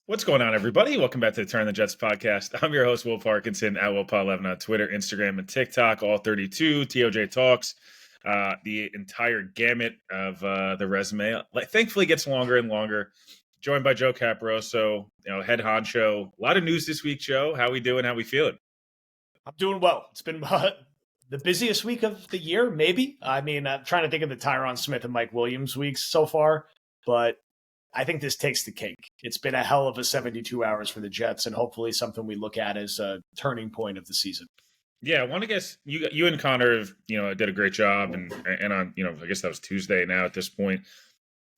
What's going on, everybody? Welcome back to the Turn the Jets podcast. I'm your host, Will Parkinson, at WillPod11 on Twitter, Instagram, and TikTok, all 32, TOJ Talks, the entire gamut of the resume. Thankfully, gets longer and longer. Joined by Joe Caporoso, head honcho. A lot of news this week, Joe. How we doing? How we feeling? I'm doing well. It's been the busiest week of the year, maybe. I mean, I'm trying to think of the Tyron Smith and Mike Williams weeks so far, but I think this takes the cake. It's been a hell of a 72 hours for the Jets, and hopefully something we look at as a turning point of the season. Yeah, I want to guess you and Connor, did a great job, and on, I guess that was Tuesday now at this point.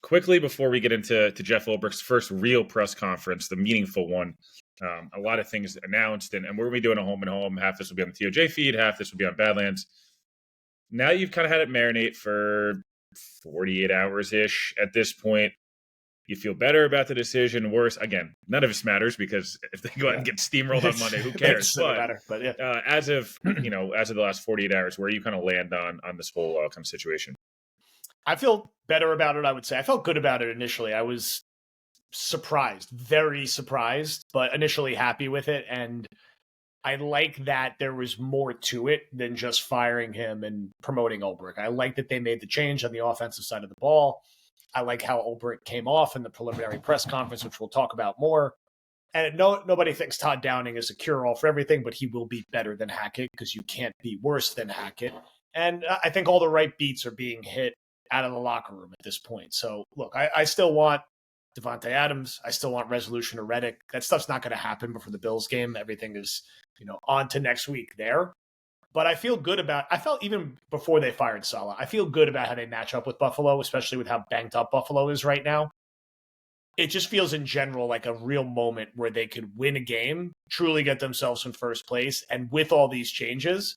Quickly before we get into Jeff Ulbrich's first real press conference, the meaningful one, a lot of things announced, and we're going to be doing a home and home. Half this will be on the TOJ feed, half this will be on Badlands. Now you've kind of had it marinate for 48 hours-ish at this point. You feel better about the decision, worse. Again, none of this matters because if they go out and get steamrolled on Monday, who cares? But yeah. As of the last 48 hours, where you kind of land on this whole kind of situation? I feel better about it, I would say. I felt good about it initially. I was surprised, very surprised, but initially happy with it. And I like that there was more to it than just firing him and promoting Ulbrich. I like that they made the change on the offensive side of the ball. I like how Ulbrich came off in the preliminary press conference, which we'll talk about more. And nobody thinks Todd Downing is a cure-all for everything, but he will be better than Hackett because you can't be worse than Hackett. And I think all the right beats are being hit out of the locker room at this point. So, look, I still want Devontae Adams. I still want resolution to Reddick. That stuff's not going to happen before the Bills game. Everything is, on to next week there. But I feel good I felt even before they fired Saleh, I feel good about how they match up with Buffalo, especially with how banged up Buffalo is right now. It just feels in general like a real moment where they could win a game, truly get themselves in first place. And with all these changes,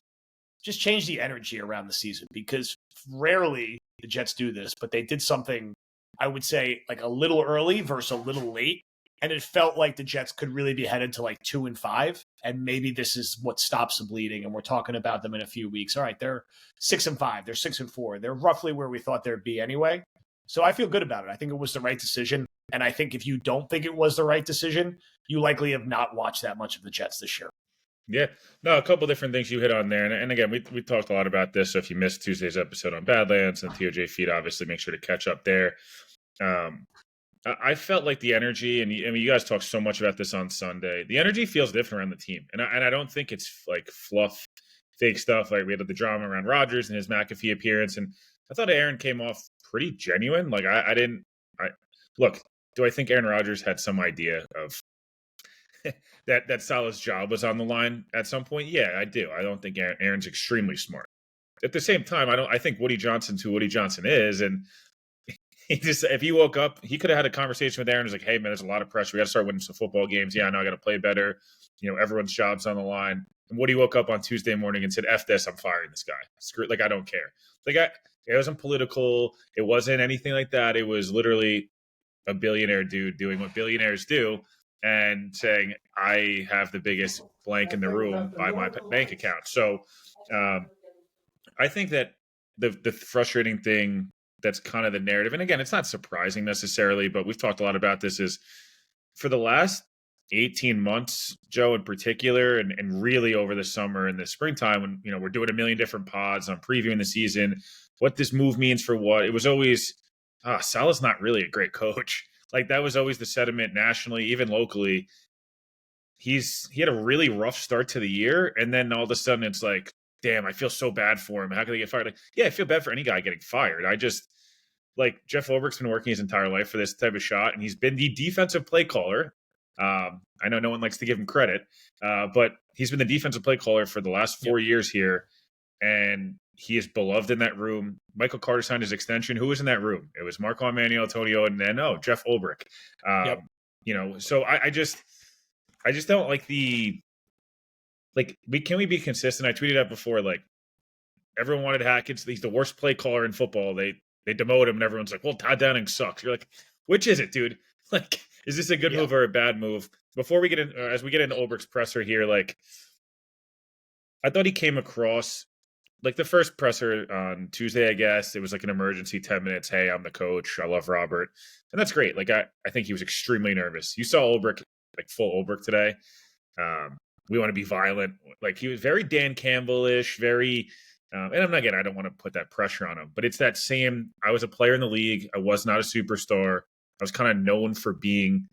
just change the energy around the season, because rarely the Jets do this, but they did something, I would say, like a little early versus a little late. And it felt like the Jets could really be headed to like 2-5. And maybe this is what stops the bleeding. And we're talking about them in a few weeks. All right, they're 6-5. They're 6-4. They're roughly where we thought they'd be anyway. So I feel good about it. I think it was the right decision. And I think if you don't think it was the right decision, you likely have not watched that much of the Jets this year. Yeah, no, a couple different things you hit on there. And again, we talked a lot about this. So if you missed Tuesday's episode on Badlands and TOJ feed, obviously make sure to catch up there. I felt like the energy, and you guys talked so much about this on Sunday. The energy feels different around the team, and I don't think it's like fluff, fake stuff. Like we had the drama around Rodgers and his McAfee appearance, and I thought Aaron came off pretty genuine. Like look. Do I think Aaron Rodgers had some idea of that Saleh's job was on the line at some point? Yeah, I do. I don't think Aaron's extremely smart. At the same time, I think Woody Johnson's who Woody Johnson is, and if he woke up, he could have had a conversation with Aaron. He's like, hey, man, there's a lot of pressure. We got to start winning some football games. Yeah, I know I got to play better. Everyone's job's on the line. And Woody woke up on Tuesday morning and said, F this, I'm firing this guy. Screw it. Like, I don't care. It wasn't political. It wasn't anything like that. It was literally a billionaire dude doing what billionaires do and saying, I have the biggest blank in the room by my bank account. So I think that the frustrating thing that's kind of the narrative. And again, it's not surprising necessarily, but we've talked a lot about this, is for the last 18 months, Joe, in particular, and really over the summer and the springtime when, we're doing a million different pods on previewing the season, what this move means for what, it was always, Saleh's not really a great coach. Like that was always the sentiment nationally, even locally. He had a really rough start to the year. And then all of a sudden it's like, damn, I feel so bad for him. How can they get fired? Like, yeah, I feel bad for any guy getting fired. I just, like, Jeff Ulbrich's been working his entire life for this type of shot, and he's been the defensive play caller. I know no one likes to give him credit, but he's been the defensive play caller for the last 4 years here, and he is beloved in that room. Michael Carter signed his extension. Who was in that room? It was Marco Emmanuel, Antonio, and then, Jeff Ulbrich. So I just don't like the – like, can we be consistent? I tweeted out before, like, everyone wanted Hackett. He's the worst play caller in football. They demoted him, and everyone's like, well, Todd Downing sucks. You're like, which is it, dude? Like, is this a good move or a bad move? Before we get in, as we get into Ulbrich's presser here, like, I thought he came across like the first presser on Tuesday, I guess it was like an emergency 10 minutes. Hey, I'm the coach. I love Robert. And that's great. Like, I think he was extremely nervous. You saw Ulbrich, like full Ulbrich today. Um, we want to be violent. Like, he was very Dan Campbell-ish, very, and I'm not, again, I don't want to put that pressure on him, but it's that same, I was a player in the league. I was not a superstar. I was kind of known for being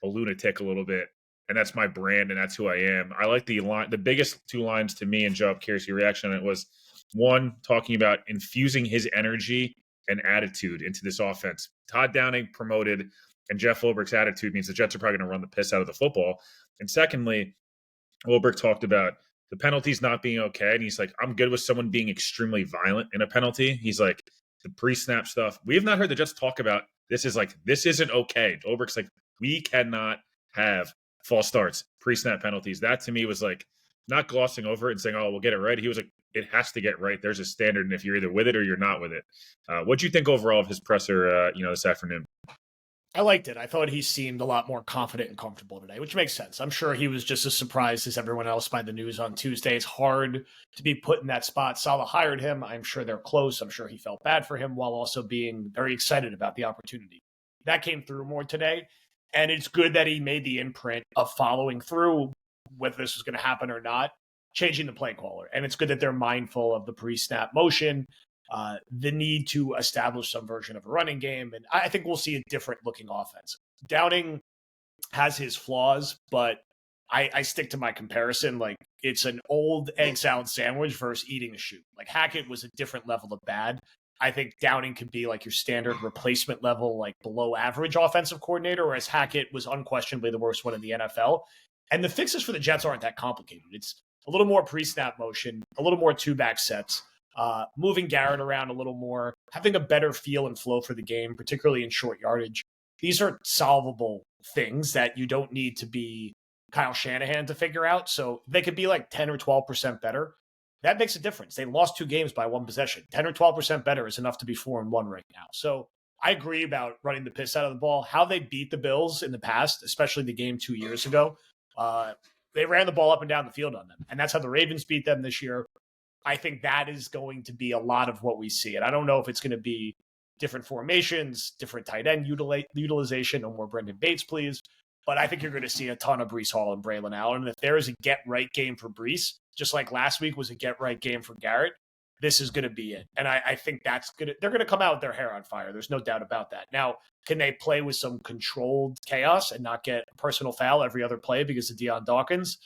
a lunatic a little bit. And that's my brand, and that's who I am. I like the line. The biggest two lines to me, and Joe, I'm curious your reaction on it, was one, talking about infusing his energy and attitude into this offense. Todd Downing promoted, and Jeff Ulbrich's attitude means the Jets are probably going to run the piss out of the football. And secondly, Ulbrich talked about the penalties not being okay. And he's like, I'm good with someone being extremely violent in a penalty. He's like, the pre-snap stuff. We have not heard the Jets talk about this this isn't okay. Ulbrich's like, we cannot have false starts, pre-snap penalties. That to me was like not glossing over it and saying, oh, we'll get it right. He was like, it has to get right. There's a standard, and if you're either with it or you're not with it. What do you think overall of his presser, this afternoon? I liked it. I thought he seemed a lot more confident and comfortable today, which makes sense. I'm sure he was just as surprised as everyone else by the news on Tuesday. It's hard to be put in that spot. Saleh hired him. I'm sure they're close. I'm sure he felt bad for him while also being very excited about the opportunity. That came through more today. And it's good that he made the imprint of following through, whether this was going to happen or not, changing the play caller. And it's good that they're mindful of the pre-snap motion, the need to establish some version of a running game. And I think we'll see a different looking offense. Downing has his flaws, but I stick to my comparison. Like, it's an old egg salad sandwich versus eating a shoe. Like, Hackett was a different level of bad. I think Downing could be like your standard replacement level, like below average offensive coordinator, whereas Hackett was unquestionably the worst one in the NFL. And the fixes for the Jets aren't that complicated. It's a little more pre-snap motion, a little more two-back sets, moving Garrett around a little more, having a better feel and flow for the game, particularly in short yardage. These are solvable things that you don't need to be Kyle Shanahan to figure out. So they could be like 10 or 12% better. That makes a difference. They lost 2 games by 1 possession. 10 or 12% better is enough to be 4-1 right now. So I agree about running the piss out of the ball. How they beat the Bills in the past, especially the game 2 years ago, they ran the ball up and down the field on them. And that's how the Ravens beat them this year. I think that is going to be a lot of what we see. And I don't know if it's going to be different formations, different tight end utilization, no more Brendan Bates, please. But I think you're going to see a ton of Breece Hall and Braylon Allen. And if there is a get-right game for Breece, just like last week was a get-right game for Garrett, this is going to be it. And I think they're going to come out with their hair on fire. There's no doubt about that. Now, can they play with some controlled chaos and not get a personal foul every other play because of Deion Dawkins?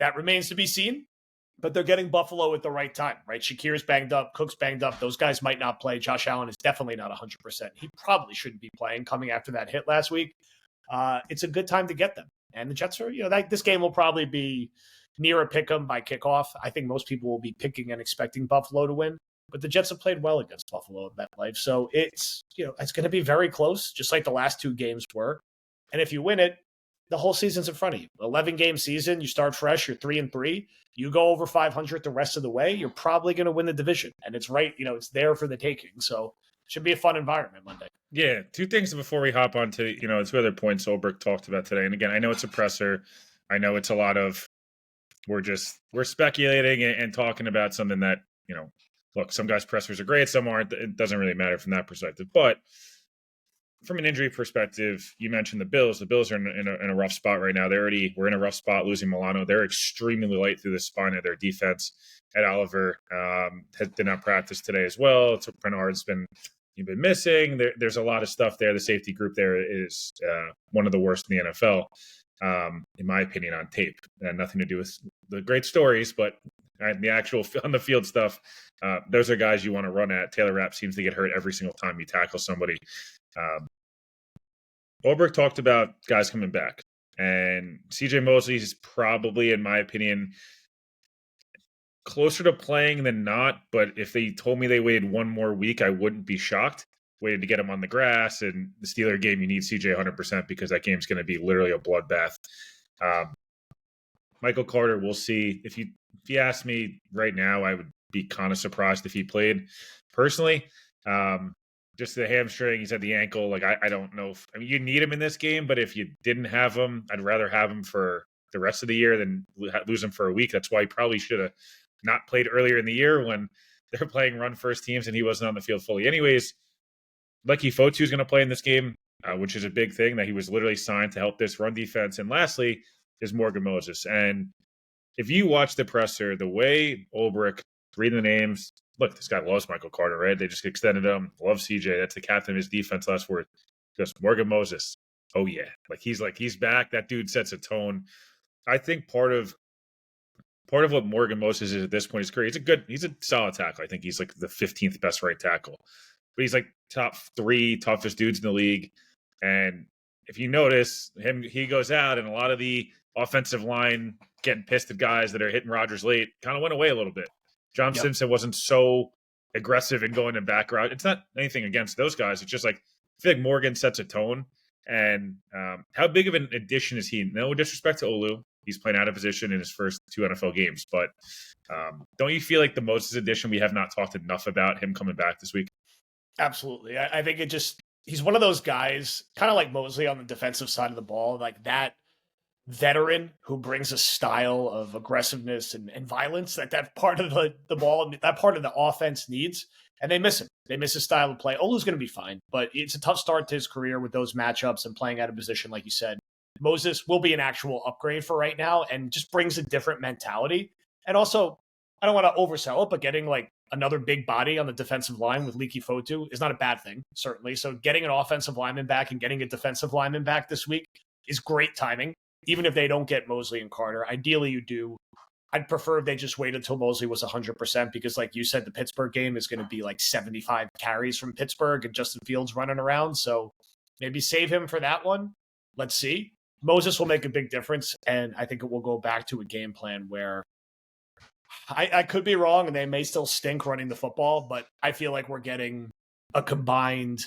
That remains to be seen. But they're getting Buffalo at the right time, right? Shakir's banged up. Cook's banged up. Those guys might not play. Josh Allen is definitely not 100%. He probably shouldn't be playing coming after that hit last week. It's a good time to get them. And the Jets are, this game will probably be near a pick 'em by kickoff. I think most people will be picking and expecting Buffalo to win. But the Jets have played well against Buffalo at MetLife. So it's going to be very close, just like the last 2 games were. And if you win it, the whole season's in front of you. 11-game season, you start fresh, you're 3-3. You go over 500 the rest of the way, you're probably going to win the division. And it's right, it's there for the taking. So it should be a fun environment Monday. Yeah, 2 things before we hop on to, 2 other points Ulbrich talked about today. And again, I know it's a presser. I know it's a lot of, we're speculating and talking about something that, look, some guys' pressers are great, some aren't. It doesn't really matter from that perspective. But from an injury perspective, you mentioned the Bills. The Bills are in a rough spot right now. We're in a rough spot losing Milano. They're extremely light through the spine of their defense. Ed Oliver did not practice today as well. Bernard's been missing. There's a lot of stuff there. The safety group there is one of the worst in the NFL, in my opinion, on tape. Nothing to do with the great stories, but the actual on the field stuff, those are guys you want to run at. Taylor Rapp seems to get hurt every single time you tackle somebody. Ulbrich talked about guys coming back, and CJ Mosley is probably, in my opinion, closer to playing than not. But if they told me they waited 1 more week, I wouldn't be shocked. Waited to get him on the grass, and the Steeler game, you need CJ 100% because that game's going to be literally a bloodbath. Michael Carter, we'll see. If you ask me right now, I would be kind of surprised if he played. Personally, just the hamstring, he's had the ankle. Like, I don't know you need him in this game, but if you didn't have him, I'd rather have him for the rest of the year than lose him for a week. That's why he probably should have not played earlier in the year when they're playing run first teams and he wasn't on the field fully. Anyways, Lucky Fotu is going to play in this game, which is a big thing that he was literally signed to help this run defense. And lastly is Morgan Moses. And if you watch the presser, the way Ulbrich reading the names, look, this guy loves Michael Carter, right? They just extended him. Loves CJ. That's the captain of his defense last word. Just Morgan Moses. Oh yeah. He's back. That dude sets a tone. I think part of what Morgan Moses is at this point is great. He's a solid tackle. I think he's like the 15th best right tackle. But he's like top 3 toughest dudes in the league. And if you notice he goes out and a lot of the offensive line getting pissed at guys that are hitting Rodgers late kind of went away a little bit. John Simpson wasn't so aggressive in going in back route. It's not anything against those guys. It's just like, I feel like Morgan sets a tone. And how big of an addition is he? No disrespect to Olu. He's playing out of position in his first 2 NFL games. But don't you feel like the Moses addition, we have not talked enough about him coming back this week? Absolutely. I think he's one of those guys, kind of like Mosley on the defensive side of the ball, like that veteran who brings a style of aggressiveness and violence that part of the ball, that part of the offense needs. And they miss him. They miss his style of play. Olu's going to be fine, but it's a tough start to his career with those matchups and playing out of position, like you said. Moses will be an actual upgrade for right now and just brings a different mentality. And also, I don't want to oversell it, but getting like another big body on the defensive line with Leaky Fotu is not a bad thing, certainly. So getting an offensive lineman back and getting a defensive lineman back this week is great timing, even if they don't get Mosley and Carter. Ideally, you do. I'd prefer if they just waited until Mosley was 100% because, like you said, the Pittsburgh game is going to be like 75 carries from Pittsburgh and Justin Fields running around. So maybe save him for that one. Let's see. Moses will make a big difference, and I think it will go back to a game plan where I could be wrong, and they may still stink running the football, but I feel like we're getting a combined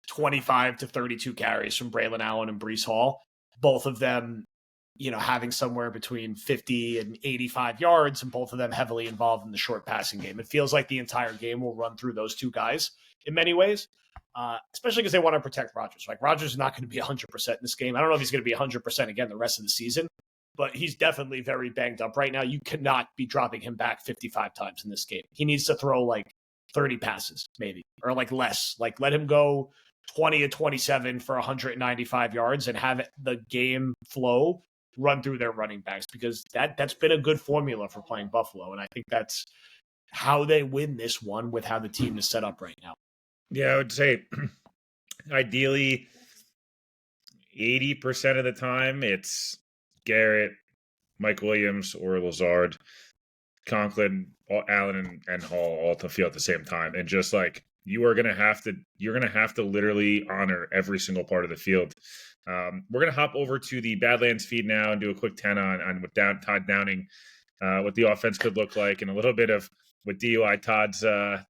25 to 32 carries from Braylon Allen and Breece Hall, both of them, having somewhere between 50 and 85 yards, and both of them heavily involved in the short passing game. It feels like the entire game will run through those two guys in many ways, especially because they want to protect Rodgers. Like, Rodgers is not going to be 100% in this game. I don't know if he's going to be 100% again the rest of the season, but he's definitely very banged up right now. You cannot be dropping him back 55 times in this game. He needs to throw like 30 passes, maybe, or like less. Like, let him go 20 to 27 for 195 yards and have the game flow run through their running backs, because that's been a good formula for playing Buffalo. And I think that's how they win this one with how the team is set up right now. Yeah, I would say ideally 80% of the time it's Garrett, Mike Williams, or Lazard, Conklin, Allen, and Hall all to field at the same time. And just like, you're gonna have to literally honor every single part of the field. We're gonna hop over to the Badlands feed now and do a quick 10 on what Todd Downing, what the offense could look like, and a little bit of what DUI Todd's. I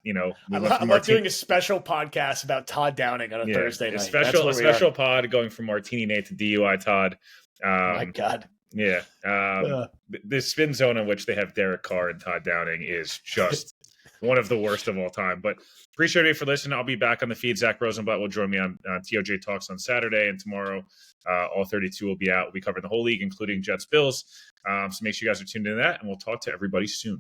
love doing a special podcast about Todd Downing on a Thursday night. A special pod going from Martini Nate to DUI Todd. Oh my God. Yeah. The spin zone in which they have Derek Carr and Todd Downing is just one of the worst of all time. But appreciate it for listening. I'll be back on the feed. Zach Rosenblatt will join me on TOJ Talks on Saturday, and tomorrow all 32 will be out. We'll be covering the whole league, including Jets Bills. So make sure you guys are tuned into that, and we'll talk to everybody soon.